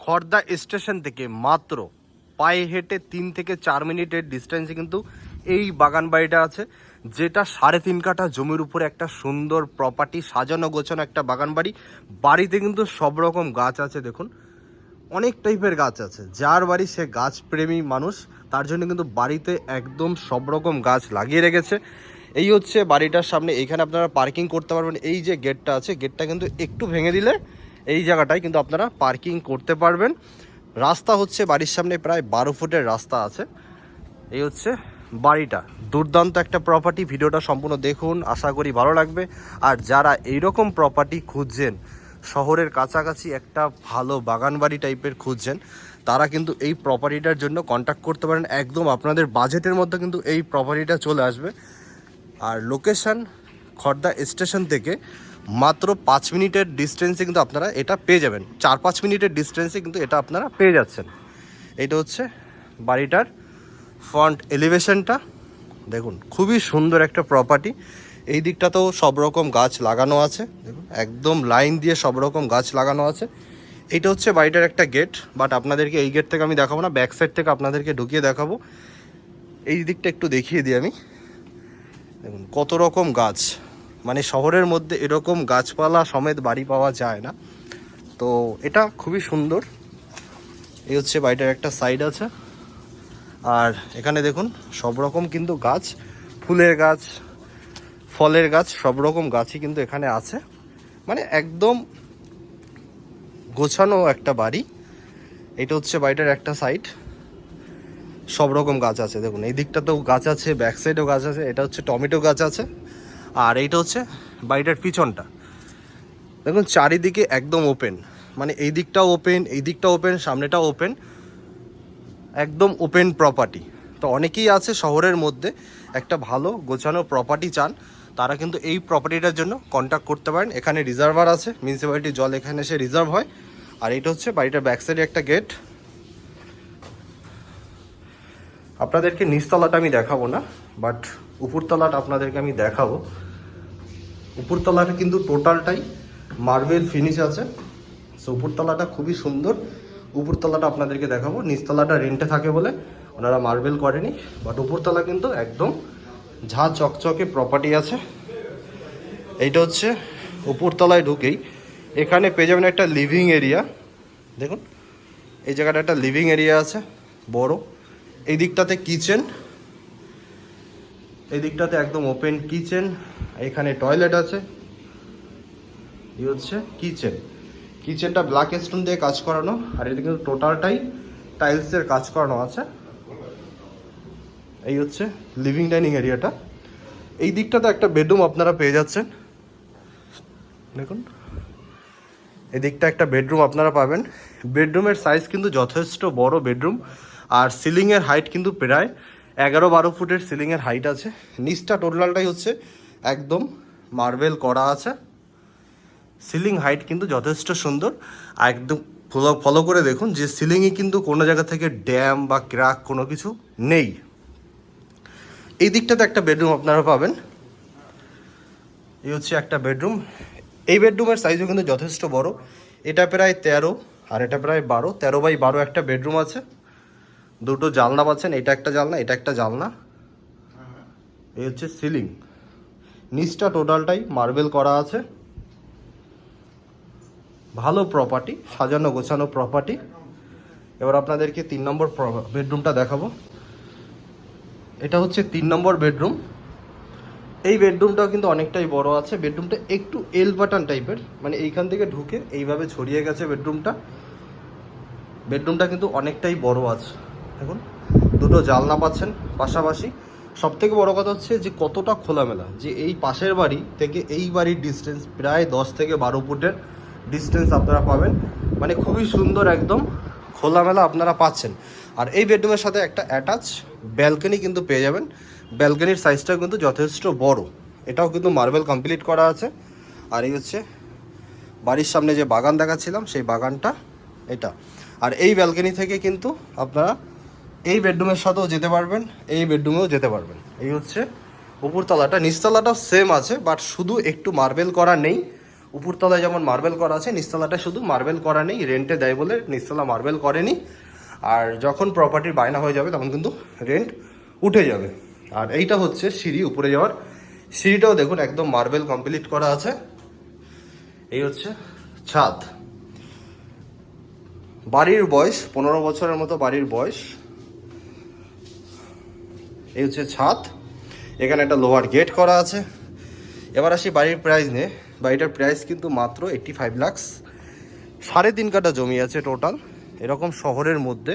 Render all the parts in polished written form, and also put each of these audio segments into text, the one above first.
Khardah station থেকে মাত্র পায়ে হেঁটে 3 থেকে 4 মিনিটের ডিস্টেন্সে কিন্তু এই বাগান বাড়িটা আছে, যেটা 3.5 কাঠা জমির উপরে একটা সুন্দর প্রপার্টি, সাজানো গোছানো একটা বাগান বাড়ি। বাড়িতে কিন্তু সব রকম গাছ আছে, দেখুন অনেক টাইপের গাছ আছে। যার বাড়ি সে গাছ প্রেমী মানুষ, তার জন্য কিন্তু বাড়িতে একদম সব রকম গাছ লাগিয়ে রেখেছে। এই হচ্ছে বাড়িটার সামনে, এইখানে আপনারা পার্কিং করতে পারবেন। এই যে গেটটা আছে, গেটটা কিন্তু একটু ভেঙে দিলে এই জায়গাটায় কিন্তু আপনারা পার্কিং করতে পারবেন। রাস্তা হচ্ছে বাড়ির সামনে প্রায় 12 ফুটের রাস্তা আছে। এই হচ্ছে বাড়িটা, দুর্দান্ত একটা প্রপার্টি। ভিডিওটা সম্পূর্ণ দেখুন, আশা করি ভালো লাগবে। আর যারা এইরকম প্রপার্টি খুঁজছেন, শহরের কাছাকাছি একটা ভালো বাগান বাড়ি টাইপের খুঁজছেন, তারা কিন্তু এই প্রপার্টিটার জন্য কন্ট্যাক্ট করতে পারেন। একদম আপনাদের বাজেটের মধ্যে কিন্তু এই প্রপার্টিটা চলে আসবে। আর লোকেশান খড়দা স্টেশন থেকে মাত্র 5 মিনিটের ডিস্টেন্সে কিন্তু আপনারা এটা পেয়ে যাবেন। 4-5 মিনিটের ডিস্টেন্সে কিন্তু এটা আপনারা পেয়ে যাচ্ছেন। এটা হচ্ছে বাড়িটার ফ্রন্ট এলিভেশনটা, দেখুন খুবই সুন্দর একটা প্রপার্টি। এই দিকটাতেও সব রকম গাছ লাগানো আছে, দেখুন একদম লাইন দিয়ে সব রকম গাছ লাগানো আছে। এইটা হচ্ছে বাড়িটার একটা গেট, বাট আপনাদেরকে এই গেট থেকে আমি দেখাবো না, ব্যাক সাইড থেকে আপনাদেরকে ঢুকিয়ে দেখাবো। এই দিকটা একটু দেখিয়ে দিই আমি। দেখুন কত রকম গাছ, মানে শহরের মধ্যে এরকম গাছপালা সমেত বাড়ি পাওয়া যায় না, তো এটা খুবই সুন্দর। এই হচ্ছে বাড়িটার একটা সাইড আছে। আর এখানে দেখুন সব রকম কিন্তু গাছ, ফুলের গাছ, ফলের গাছ, সব রকম গাছই কিন্তু এখানে আছে। মানে একদম গোছানো একটা বাড়ি। এটা হচ্ছে বাড়িটার একটা সাইড, সব রকম গাছ আছে। দেখুন এই দিকটাতেও গাছ আছে, ব্যাক সাইডেও গাছ আছে। এটা হচ্ছে টমেটো গাছ আছে। আর এইটা হচ্ছে বাড়িটার পিছনটা, দেখুন চারিদিকে একদম ওপেন, মানে এই দিকটাও ওপেন, এই দিকটাও ওপেন, সামনেটাও ওপেন, একদম ওপেন প্রপার্টি। তো অনেকেই আছে শহরের মধ্যে একটা ভালো গোছানো প্রপার্টি চান, তারা কিন্তু এই প্রপার্টিটার জন্য কন্ট্যাক্ট করতে পারেন। এখানে রিজার্ভার আছে, মিউনিসিপ্যালিটির জল এখানে এসে রিজার্ভ হয়। আর এটা হচ্ছে বাড়িটার ব্যাক সাইডে একটা গেট। আপনাদেরকে নিচতলাটা আমি দেখাবো না, বাট উপরতলাটা আপনাদেরকে আমি দেখাবো। উপরতলাটা কিন্তু টোটালটাই মার্বেল ফিনিশ আছে। সো উপরতলাটা খুবই সুন্দর, উপরতলাটা আপনাদেরকে দেখাবো। নিচতলাটা রেন্টে থাকে বলে ওনারা মার্বেল করেনি, বাট উপরতলা কিন্তু একদম ঝা চকচকে প্রপার্টি আছে। এইটা হচ্ছে উপরতলায় ঢুকেই এখানে পেয়ে যাবেন একটা লিভিং এরিয়া। দেখুন এই জায়গাটা একটা লিভিং এরিয়া আছে বড়। এই দিকটাতে কিচেন, এই দিকটাতে একদম ওপেন কিচেন, এখানে টয়লেট আছে। এই হচ্ছে কিচেন, কিচেনটা ব্ল্যাক স্টোন দিয়ে কাজ করানো, আর এটা কিন্তু টোটালটাই টাইলসের কাজ করানো আছে। এই হচ্ছে লিভিং ডাইনিং এরিয়াটা। এই দিকটাতে একটা বেডরুম আপনারা পেয়ে যাচ্ছেন, দেখুন এই দিকটা একটা বেডরুম আপনারা পাবেন। বেডরুমের সাইজ কিন্তু যথেষ্ট বড় বেডরুম। আর সিলিংয়ের হাইট কিন্তু প্রায় 11-12 ফুটের সিলিংয়ের হাইট আছে। নিচটা টোটালটাই হচ্ছে একদম মার্বেল করা আছে। সিলিং হাইট কিন্তু যথেষ্ট সুন্দর। আর একদম ফলো করে দেখুন যে সিলিংয়ে কিন্তু কোনো জায়গা থেকে ড্যাম বা ক্র্যাক কোনো কিছু নেই। এই দিকটাতে একটা বেডরুম আপনারা পাবেন। এই হচ্ছে একটা বেডরুম। এই বেডরুমের সাইজও কিন্তু যথেষ্ট বড়। এটা প্রায় 13 আর এটা প্রায় 12, 13x12 একটা বেডরুম আছে। দুটো জানলা পাচ্ছেন, এটা একটা জানলা, এটা একটা জানলা। এই হচ্ছে সিলিং, নিচটা টোটালটাই মার্বেল করা আছে। ভালো প্রপার্টি, সাজানো গোছানো প্রপার্টি। এবার আপনাদেরকে 3 নম্বর বেডরুমটা দেখাবো। এটা হচ্ছে 3 নম্বর বেডরুম। এই বেডরুমটাও কিন্তু অনেকটাই বড় আছে। বেডরুমটা একটু এল বাটন টাইপের, মানে এইখান থেকে ঢুকে এইভাবে ছড়িয়ে গেছে বেডরুমটা। বেডরুমটা কিন্তু অনেকটাই বড় আছে। দেখুন দুটো জানলা পাচ্ছেন পাশাপাশি। সব থেকে বড় কথা হচ্ছে যে কতটা খোলামেলা, যে এই পাশের বাড়ি থেকে এই বাড়ির ডিস্টেন্স প্রায় 10 থেকে 12 ফুটের ডিস্টেন্স আপনারা পাবেন। মানে খুবই সুন্দর, একদম খোলামেলা আপনারা পাচ্ছেন। আর এই বেডরুমের সাথে একটা অ্যাটাচ ব্যালকনি কিন্তু পেয়ে যাবেন। ব্যালকনির সাইজটাও কিন্তু যথেষ্ট বড়, এটাও কিন্তু মার্বেল কমপ্লিট করা আছে। আর এই হচ্ছে বাড়ির সামনে যে বাগান দেখাচ্ছিলাম, সেই বাগানটা এটা। আর এই ব্যালকনি থেকে কিন্তু আপনারা এই বেডরুমের সাথেও যেতে পারবেন, এই বেডরুমেও যেতে পারবেন। এই হচ্ছে উপরতলাটা। নিচতলাটাও সেম আছে, বাট শুধু একটু মার্বেল করা নেই, উপরতলায় যেমন মার্বেল করা আছে, নিচতলাটা শুধু মার্বেল করা নেই, রেন্টে দেয় বলে নিচতলা মার্বেল করেনি। আর যখন প্রপার্টির বায়না হয়ে যাবে তখন কিন্তু রেন্ট উঠে যাবে। আর এইটা হচ্ছে সিঁড়ি উপরে যাওয়ার, সিঁড়িটাও দেখুন একদম মার্বেল কমপ্লিট করা আছে। এই হচ্ছে ছাদ। বাড়ির বয়স 15 বছরের মতো বাড়ির বয়স। এই হচ্ছে ছাদ, এখানে একটা লোহার গেট করা আছে। এবার আসি বাড়ির প্রাইস নিয়ে। বাড়িটার প্রাইস কিন্তু মাত্র 85 লাখ। 3.5 কাঠা জমি আছে টোটাল। এরকম শহরের মধ্যে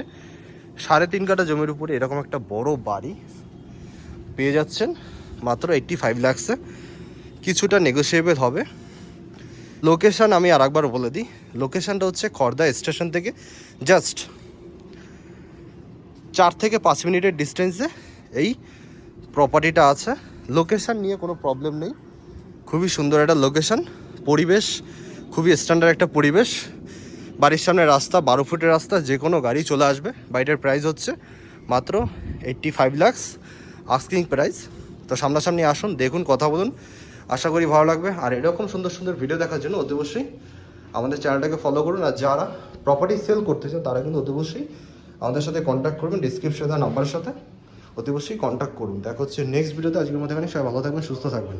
3.5 কাঠা জমির উপরে এরকম একটা বড় বাড়ি পেয়ে যাচ্ছেন মাত্র 85 লাখসে। কিছুটা নেগোসিয়েবল হবে। লোকেশান আমি আর একবার বলে দিই, লোকেশানটা হচ্ছে খড়দা স্টেশন থেকে জাস্ট 4 থেকে 5 মিনিটের ডিস্টেন্সে এই প্রপার্টিটা আছে। লোকেশান নিয়ে কোনো প্রবলেম নেই, খুবই সুন্দর একটা লোকেশান। পরিবেশ খুবই স্ট্যান্ডার্ড একটা পরিবেশ। বাড়ির সামনে রাস্তা 12 ফুটের রাস্তা, যে কোনো গাড়ি চলে আসবে। বাড়িটার প্রাইস হচ্ছে মাত্র 85 লাখ আস্কিং প্রাইস। তো সামনাসামনি আসুন, দেখুন, কথা বলুন, আশা করি ভালো লাগবে। আর এরকম সুন্দর সুন্দর ভিডিও দেখার জন্য অতি অবশ্যই আমাদের চ্যানেলটাকে ফলো করুন। আর যারা প্রপার্টি সেল করতে চান তারা কিন্তু অতি অবশ্যই আমাদের সাথে কন্ট্যাক্ট করবেন, ডিসক্রিপশনে দেওয়া নাম্বারের সাথে অতি অবশ্যই কন্ট্যাক্ট করুন। দেখা হচ্ছে নেক্সট ভিডিওতে। আজকের মধ্যে এখানে সবাই ভালো থাকবেন, সুস্থ থাকবেন।